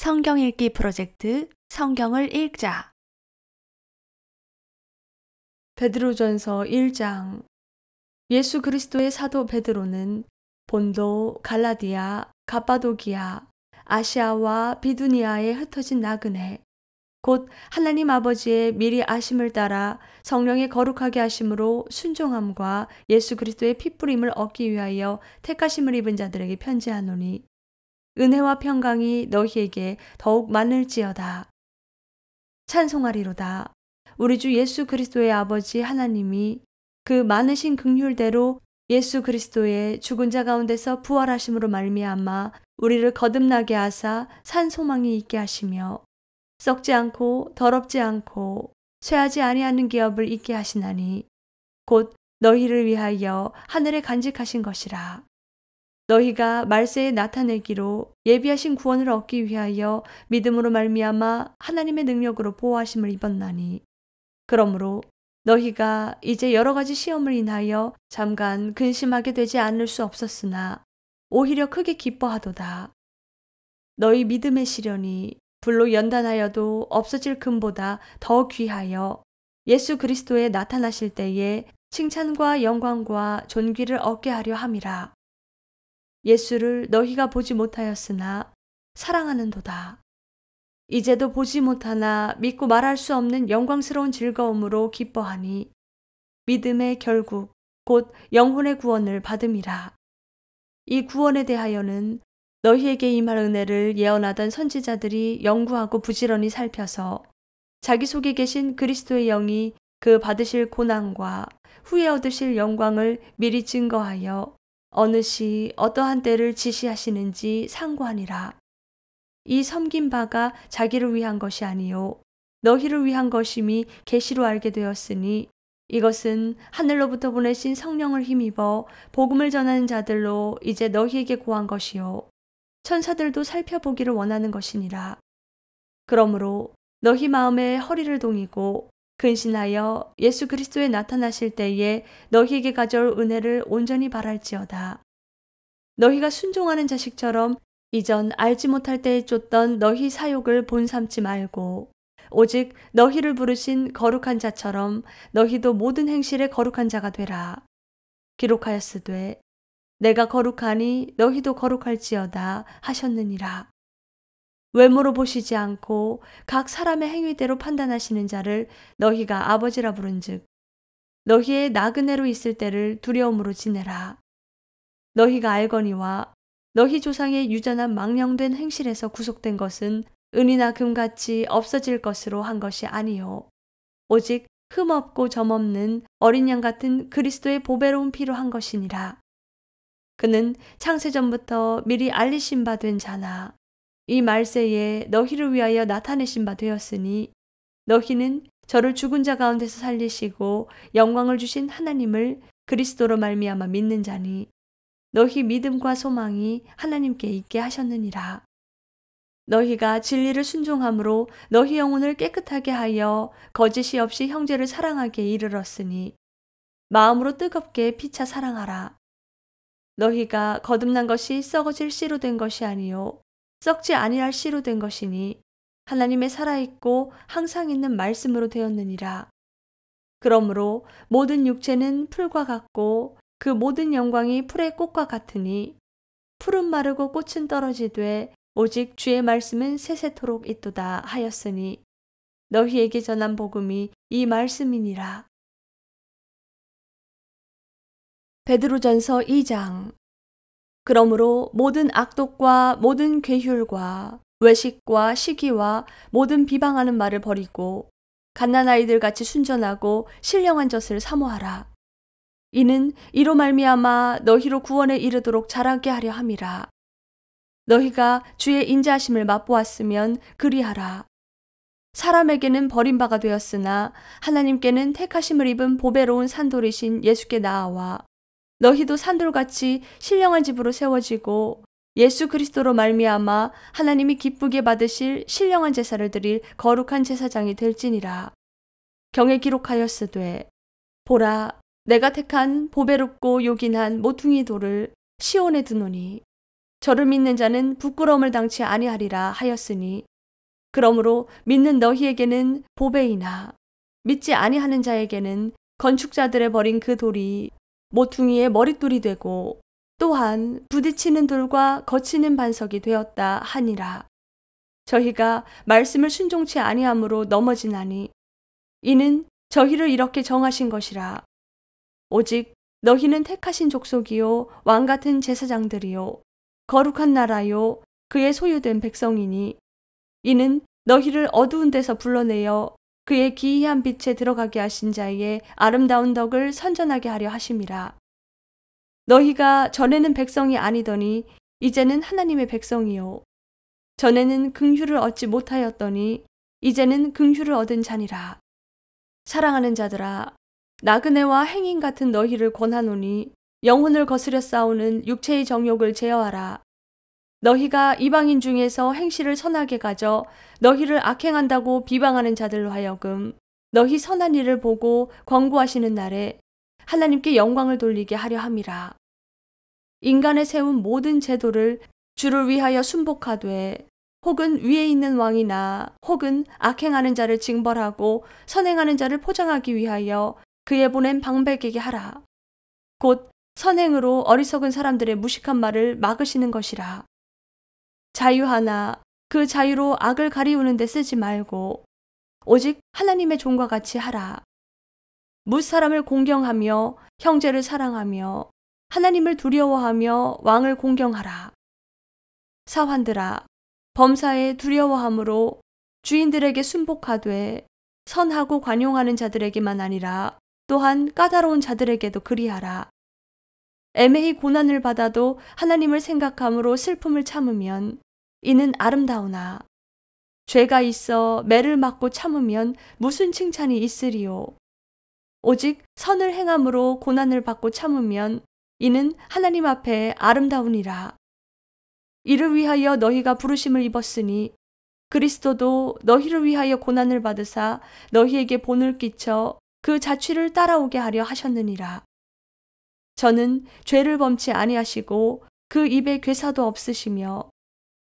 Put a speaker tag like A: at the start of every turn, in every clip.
A: 성경 읽기 프로젝트 성경을 읽자. 베드로전서 1장. 예수 그리스도의 사도 베드로는 본도, 갈라디아, 갑바도기아, 아시아와 비두니아에 흩어진 나그네, 곧 하나님 아버지의 미리 아심을 따라 성령의 거룩하게 하심으로 순종함과 예수 그리스도의 핏부림을 얻기 위하여 택하심을 입은 자들에게 편지하노니, 은혜와 평강이 너희에게 더욱 많을지어다. 찬송하리로다. 우리 주 예수 그리스도의 아버지 하나님이 그 많으신 긍휼대로 예수 그리스도의 죽은 자 가운데서 부활하심으로 말미암아 우리를 거듭나게 하사 산 소망이 있게 하시며 썩지 않고 더럽지 않고 쇠하지 아니하는 기업을 있게 하시나니 곧 너희를 위하여 하늘에 간직하신 것이라. 너희가 말세에 나타내기로 예비하신 구원을 얻기 위하여 믿음으로 말미암아 하나님의 능력으로 보호하심을 입었나니, 그러므로 너희가 이제 여러 가지 시험을 인하여 잠깐 근심하게 되지 않을 수 없었으나 오히려 크게 기뻐하도다. 너희 믿음의 시련이 불로 연단하여도 없어질 금보다 더 귀하여 예수 그리스도에 나타나실 때에 칭찬과 영광과 존귀를 얻게 하려 함이라. 예수를 너희가 보지 못하였으나 사랑하는도다. 이제도 보지 못하나 믿고 말할 수 없는 영광스러운 즐거움으로 기뻐하니 믿음의 결국 곧 영혼의 구원을 받음이라. 이 구원에 대하여는 너희에게 임할 은혜를 예언하던 선지자들이 연구하고 부지런히 살펴서 자기 속에 계신 그리스도의 영이 그 받으실 고난과 후에 얻으실 영광을 미리 증거하여 어느 시 어떠한 때를 지시하시는지 상고하니라. 이 섬긴 바가 자기를 위한 것이 아니요 너희를 위한 것임이 계시로 알게 되었으니 이것은 하늘로부터 보내신 성령을 힘입어 복음을 전하는 자들로 이제 너희에게 고한 것이요 천사들도 살펴보기를 원하는 것이니라. 그러므로 너희 마음에 허리를 동이고 근신하여 예수 그리스도에 나타나실 때에 너희에게 가져올 은혜를 온전히 바랄지어다. 너희가 순종하는 자식처럼 이전 알지 못할 때에 쫓던 너희 사욕을 본삼지 말고 오직 너희를 부르신 거룩한 자처럼 너희도 모든 행실에 거룩한 자가 되라. 기록하였으되 내가 거룩하니 너희도 거룩할지어다 하셨느니라. 외모로 보시지 않고 각 사람의 행위대로 판단하시는 자를 너희가 아버지라 부른즉 너희의 나그네로 있을 때를 두려움으로 지내라. 너희가 알거니와 너희 조상의 유전한 망령된 행실에서 구속된 것은 은이나 금같이 없어질 것으로 한 것이 아니요 오직 흠없고 점없는 어린 양 같은 그리스도의 보배로운 피로 한 것이니라. 그는 창세전부터 미리 알리신 바 된 자나 이 말세에 너희를 위하여 나타내신 바 되었으니 너희는 저를 죽은 자 가운데서 살리시고 영광을 주신 하나님을 그리스도로 말미암아 믿는 자니 너희 믿음과 소망이 하나님께 있게 하셨느니라. 너희가 진리를 순종함으로 너희 영혼을 깨끗하게 하여 거짓이 없이 형제를 사랑하게 이르렀으니 마음으로 뜨겁게 피차 사랑하라. 너희가 거듭난 것이 썩어질 씨로 된 것이 아니요 썩지 아니할 씨로 된 것이니 하나님의 살아있고 항상 있는 말씀으로 되었느니라. 그러므로 모든 육체는 풀과 같고 그 모든 영광이 풀의 꽃과 같으니 풀은 마르고 꽃은 떨어지되 오직 주의 말씀은 세세토록 있도다 하였으니 너희에게 전한 복음이 이 말씀이니라. 베드로전서 2장. 그러므로 모든 악독과 모든 괴휼과 외식과 시기와 모든 비방하는 말을 버리고 갓난아이들 같이 순전하고 신령한 젖을 사모하라. 이는 이로 말미암아 너희로 구원에 이르도록 자라게 하려 함이라. 너희가 주의 인자하심을 맛보았으면 그리하라. 사람에게는 버림바가 되었으나 하나님께는 택하심을 입은 보배로운 산돌이신 예수께 나아와 너희도 산돌같이 신령한 집으로 세워지고 예수 그리스도로 말미암아 하나님이 기쁘게 받으실 신령한 제사를 드릴 거룩한 제사장이 될지니라. 경에 기록하였으되 보라 내가 택한 보배롭고 요긴한 모퉁이 돌을 시온에 두노니 저를 믿는 자는 부끄러움을 당치 아니하리라 하였으니 그러므로 믿는 너희에게는 보배이나 믿지 아니하는 자에게는 건축자들의 버린 그 돌이 모퉁이의 머릿돌이 되고 또한 부딪히는 돌과 거치는 반석이 되었다 하니라. 저희가 말씀을 순종치 아니함으로 넘어지나니 이는 저희를 이렇게 정하신 것이라. 오직 너희는 택하신 족속이요 왕 같은 제사장들이요 거룩한 나라요 그의 소유된 백성이니 이는 너희를 어두운 데서 불러내어 그의 기이한 빛에 들어가게 하신 자의 아름다운 덕을 선전하게 하려 하심이라. 너희가 전에는 백성이 아니더니 이제는 하나님의 백성이요 전에는 긍휼을 얻지 못하였더니 이제는 긍휼을 얻은 자니라. 사랑하는 자들아, 나그네와 행인 같은 너희를 권하노니 영혼을 거스려 싸우는 육체의 정욕을 제어하라. 너희가 이방인 중에서 행실을 선하게 가져 너희를 악행한다고 비방하는 자들로 하여금 너희 선한 일을 보고 권고하시는 날에 하나님께 영광을 돌리게 하려 함이라. 인간의 세운 모든 제도를 주를 위하여 순복하되 혹은 위에 있는 왕이나 혹은 악행하는 자를 징벌하고 선행하는 자를 포장하기 위하여 그의 보낸 방백에게 하라. 곧 선행으로 어리석은 사람들의 무식한 말을 막으시는 것이라. 자유하나 그 자유로 악을 가리우는 데 쓰지 말고 오직 하나님의 종과 같이 하라. 무사람을 공경하며 형제를 사랑하며 하나님을 두려워하며 왕을 공경하라. 사환들아, 범사에 두려워함으로 주인들에게 순복하되 선하고 관용하는 자들에게만 아니라 또한 까다로운 자들에게도 그리하라. 애매히 고난을 받아도 하나님을 생각함으로 슬픔을 참으면 이는 아름다우나 죄가 있어 매를 맞고 참으면 무슨 칭찬이 있으리요. 오직 선을 행함으로 고난을 받고 참으면 이는 하나님 앞에 아름다우니라. 이를 위하여 너희가 부르심을 입었으니 그리스도도 너희를 위하여 고난을 받으사 너희에게 본을 끼쳐 그 자취를 따라오게 하려 하셨느니라. 저는 죄를 범치 아니하시고 그 입에 괴사도 없으시며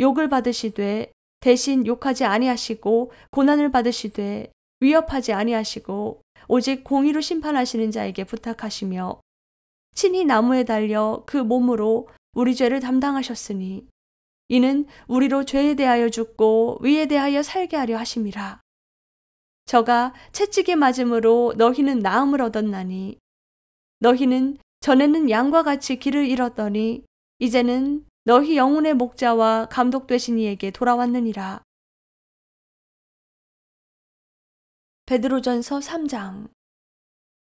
A: 욕을 받으시되 대신 욕하지 아니하시고 고난을 받으시되 위협하지 아니하시고 오직 공의로 심판하시는 자에게 부탁하시며 친히 나무에 달려 그 몸으로 우리 죄를 담당하셨으니 이는 우리로 죄에 대하여 죽고 의에 대하여 살게 하려 하심이라. 저가 채찍에 맞음으로 너희는 나음을 얻었나니 너희는 전에는 양과 같이 길을 잃었더니 이제는 너희 영혼의 목자와 감독 되신 이에게 돌아왔느니라. 베드로전서 3장.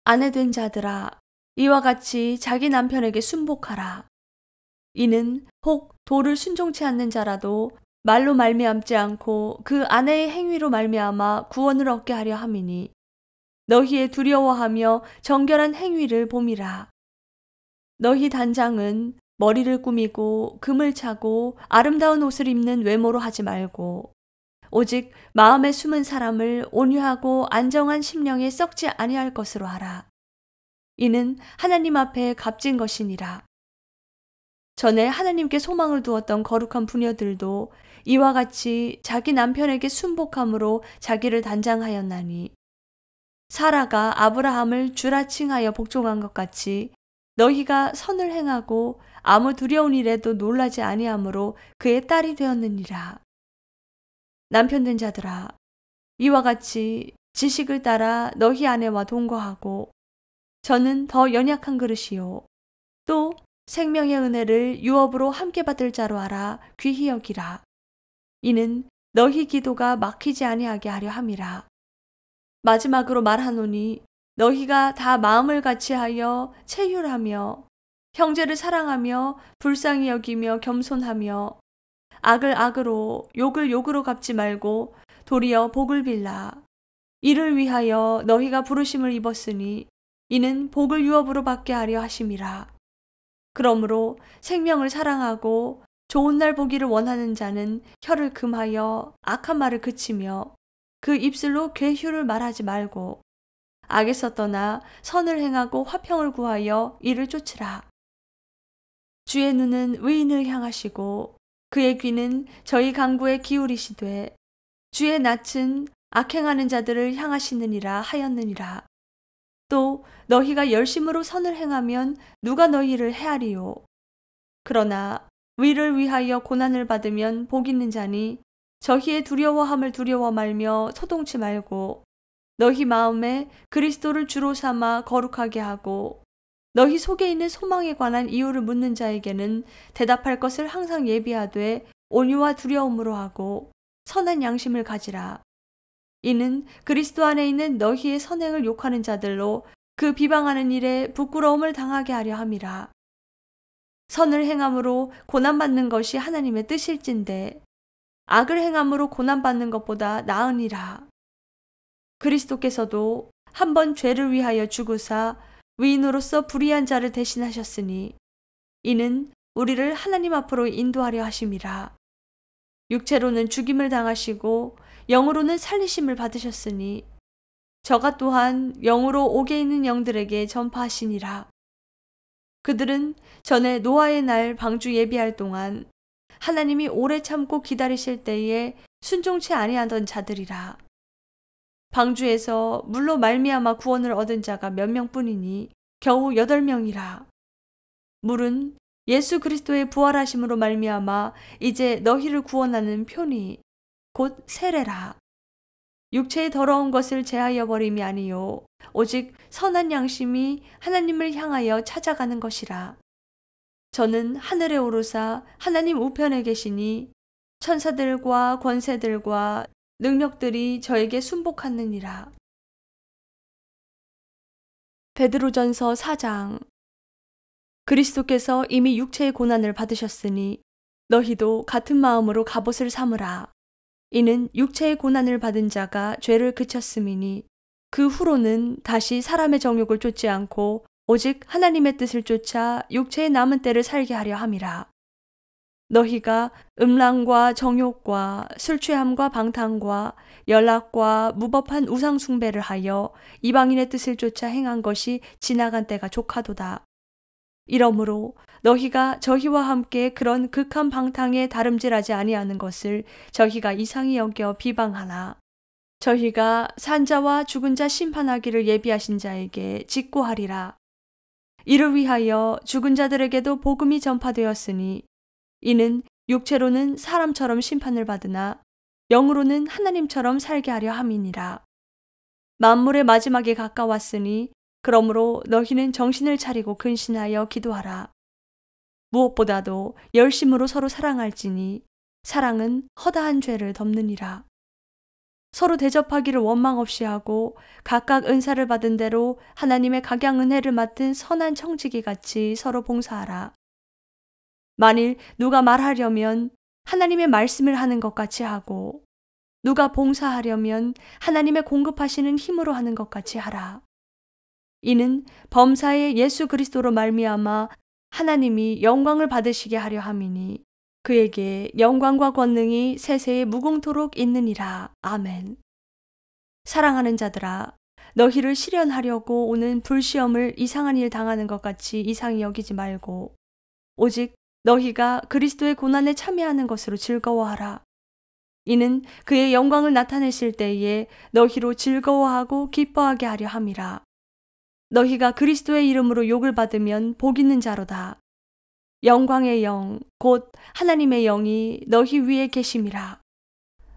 A: 아내된 자들아, 이와 같이 자기 남편에게 순복하라. 이는 혹 도를 순종치 않는 자라도 말로 말미암지 않고 그 아내의 행위로 말미암아 구원을 얻게 하려 함이니 너희의 두려워하며 정결한 행위를 봄이라. 너희 단장은 머리를 꾸미고 금을 차고 아름다운 옷을 입는 외모로 하지 말고 오직 마음에 숨은 사람을 온유하고 안정한 심령에 썩지 아니할 것으로 하라. 이는 하나님 앞에 값진 것이니라. 전에 하나님께 소망을 두었던 거룩한 부녀들도 이와 같이 자기 남편에게 순복함으로 자기를 단장하였나니 사라가 아브라함을 주라 칭하여 복종한 것 같이 너희가 선을 행하고 아무 두려운 일에도 놀라지 아니하므로 그의 딸이 되었느니라. 남편된 자들아, 이와 같이 지식을 따라 너희 아내와 동거하고 저는 더 연약한 그릇이요 또 생명의 은혜를 유업으로 함께 받을 자로 알아 귀히 여기라. 이는 너희 기도가 막히지 아니하게 하려 함이라. 마지막으로 말하노니 너희가 다 마음을 같이하여 체휼하며 형제를 사랑하며 불쌍히 여기며 겸손하며 악을 악으로 욕을 욕으로 갚지 말고 도리어 복을 빌라. 이를 위하여 너희가 부르심을 입었으니 이는 복을 유업으로 받게 하려 하심이라. 그러므로 생명을 사랑하고 좋은 날 보기를 원하는 자는 혀를 금하여 악한 말을 그치며 그 입술로 괴휴를 말하지 말고 악에서 떠나 선을 행하고 화평을 구하여 이를 쫓으라. 주의 눈은 의인을 향하시고 그의 귀는 저희 간구에 기울이시되 주의 낯은 악행하는 자들을 향하시느니라 하였느니라. 또 너희가 열심으로 선을 행하면 누가 너희를 해하리요. 그러나 의를 위하여 고난을 받으면 복 있는 자니 저희의 두려워함을 두려워 말며 소동치 말고 너희 마음에 그리스도를 주로 삼아 거룩하게 하고 너희 속에 있는 소망에 관한 이유를 묻는 자에게는 대답할 것을 항상 예비하되 온유와 두려움으로 하고 선한 양심을 가지라. 이는 그리스도 안에 있는 너희의 선행을 욕하는 자들로 그 비방하는 일에 부끄러움을 당하게 하려 함이라. 선을 행함으로 고난받는 것이 하나님의 뜻일진데 악을 행함으로 고난받는 것보다 나으니라. 그리스도께서도 한 번 죄를 위하여 죽으사 의인으로서 불의한 자를 대신하셨으니 이는 우리를 하나님 앞으로 인도하려 하심이라. 육체로는 죽임을 당하시고 영으로는 살리심을 받으셨으니 저가 또한 영으로 옥에 있는 영들에게 전파하시니라. 그들은 전에 노아의 날 방주 예비할 동안 하나님이 오래 참고 기다리실 때에 순종치 아니하던 자들이라. 방주에서 물로 말미암아 구원을 얻은 자가 몇 명뿐이니 겨우 8명이라. 물은 예수 그리스도의 부활하심으로 말미암아 이제 너희를 구원하는 표니 곧 세례라. 육체의 더러운 것을 제하여 버림이 아니요 오직 선한 양심이 하나님을 향하여 찾아가는 것이라. 저는 하늘에 오르사 하나님 우편에 계시니 천사들과 권세들과 능력들이 저에게 순복하느니라. 베드로전서 4장. 그리스도께서 이미 육체의 고난을 받으셨으니 너희도 같은 마음으로 갑옷을 삼으라. 이는 육체의 고난을 받은 자가 죄를 그쳤음이니 그 후로는 다시 사람의 정욕을 쫓지 않고 오직 하나님의 뜻을 쫓아 육체의 남은 때를 살게 하려 함이라. 너희가 음란과 정욕과 술취함과 방탕과 연락과 무법한 우상 숭배를 하여 이방인의 뜻을 쫓아 행한 것이 지나간 때가 족하도다. 이러므로 너희가 저희와 함께 그런 극한 방탕에 다름질하지 아니하는 것을 저희가 이상히 여겨 비방하나 저희가 산자와 죽은 자 심판하기를 예비하신 자에게 직고하리라. 이를 위하여 죽은 자들에게도 복음이 전파되었으니 이는 육체로는 사람처럼 심판을 받으나 영으로는 하나님처럼 살게 하려 함이니라. 만물의 마지막에 가까웠으니 그러므로 너희는 정신을 차리고 근신하여 기도하라. 무엇보다도 열심으로 서로 사랑할지니 사랑은 허다한 죄를 덮느니라. 서로 대접하기를 원망 없이 하고 각각 은사를 받은 대로 하나님의 각양 은혜를 맡은 선한 청지기 같이 서로 봉사하라. 만일 누가 말하려면 하나님의 말씀을 하는 것 같이 하고 누가 봉사하려면 하나님의 공급하시는 힘으로 하는 것 같이 하라. 이는 범사의 예수 그리스도로 말미암아 하나님이 영광을 받으시게 하려 함이니 그에게 영광과 권능이 세세에 무궁토록 있느니라. 아멘. 사랑하는 자들아, 너희를 시련하려고 오는 불시험을 이상한 일 당하는 것 같이 이상히 여기지 말고 오직 너희가 그리스도의 고난에 참여하는 것으로 즐거워하라. 이는 그의 영광을 나타내실 때에 너희로 즐거워하고 기뻐하게 하려 함이라. 너희가 그리스도의 이름으로 욕을 받으면 복 있는 자로다. 영광의 영, 곧 하나님의 영이 너희 위에 계심이라.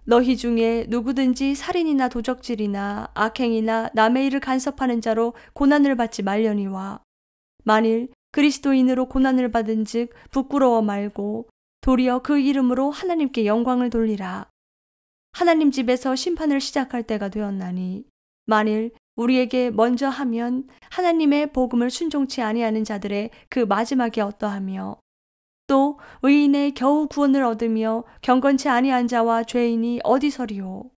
A: 너희 중에 누구든지 살인이나 도적질이나 악행이나 남의 일을 간섭하는 자로 고난을 받지 말려니와 만일 그리스도인으로 고난을 받은 즉 부끄러워 말고 도리어 그 이름으로 하나님께 영광을 돌리라. 하나님 집에서 심판을 시작할 때가 되었나니 만일 우리에게 먼저 하면 하나님의 복음을 순종치 아니하는 자들의 그 마지막이 어떠하며 또 의인의 겨우 구원을 얻으며 경건치 아니한 자와 죄인이 어디서리요.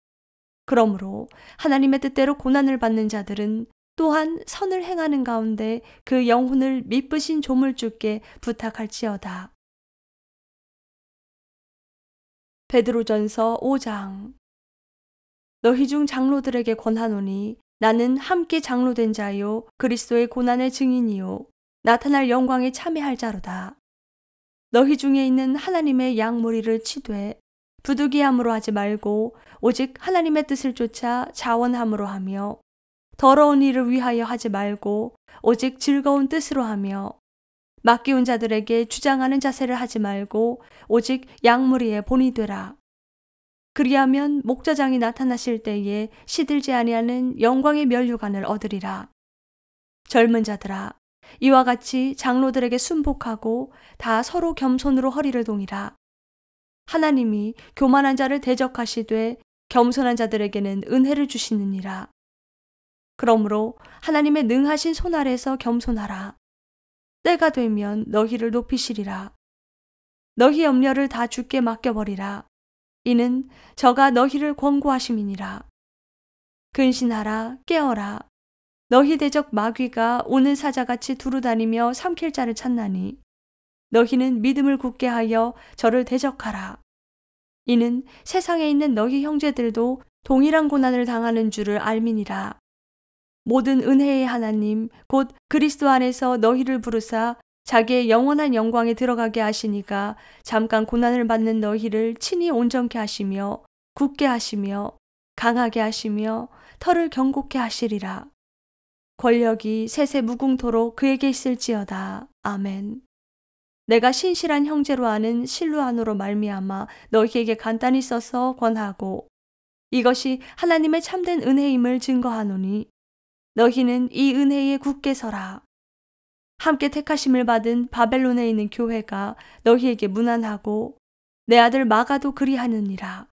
A: 그러므로 하나님의 뜻대로 고난을 받는 자들은 또한 선을 행하는 가운데 그 영혼을 미쁘신 조물주께 부탁할지어다. 베드로전서 5장. 너희 중 장로들에게 권하노니 나는 함께 장로된 자요 그리스도의 고난의 증인이요 나타날 영광에 참여할 자로다. 너희 중에 있는 하나님의 양무리를 치되 부득이함으로 하지 말고 오직 하나님의 뜻을 쫓아 자원함으로 하며 더러운 일을 위하여 하지 말고 오직 즐거운 뜻으로 하며 맡기운 자들에게 주장하는 자세를 하지 말고 오직 양무리의 본이 되라. 그리하면 목자장이 나타나실 때에 시들지 아니하는 영광의 면류관을 얻으리라. 젊은 자들아, 이와 같이 장로들에게 순복하고 다 서로 겸손으로 허리를 동이라. 하나님이 교만한 자를 대적하시되 겸손한 자들에게는 은혜를 주시느니라. 그러므로 하나님의 능하신 손 아래서 겸손하라. 때가 되면 너희를 높이시리라. 너희 염려를 다 주께 맡겨버리라. 이는 저가 너희를 권고하심이니라. 근신하라, 깨어라. 너희 대적 마귀가 오는 사자같이 두루다니며 삼킬 자를 찾나니 너희는 믿음을 굳게 하여 저를 대적하라. 이는 세상에 있는 너희 형제들도 동일한 고난을 당하는 줄을 알미니라. 모든 은혜의 하나님 곧 그리스도 안에서 너희를 부르사 자기의 영원한 영광에 들어가게 하시니가 잠깐 고난을 받는 너희를 친히 온전케 하시며 굳게 하시며 강하게 하시며 털을 경고케 하시리라. 권력이 세세 무궁토록 그에게 있을지어다. 아멘. 내가 신실한 형제로 아는 실루아노로 말미암아 너희에게 간단히 써서 권하고 이것이 하나님의 참된 은혜임을 증거하노니 너희는 이 은혜에 굳게 서라. 함께 택하심을 받은 바벨론에 있는 교회가 너희에게 문안하고 내 아들 마가도 그리하느니라.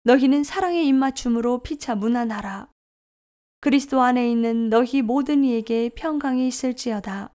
A: 너희는 사랑의 입맞춤으로 피차 문안하라. 그리스도 안에 있는 너희 모든 이에게 평강이 있을지어다.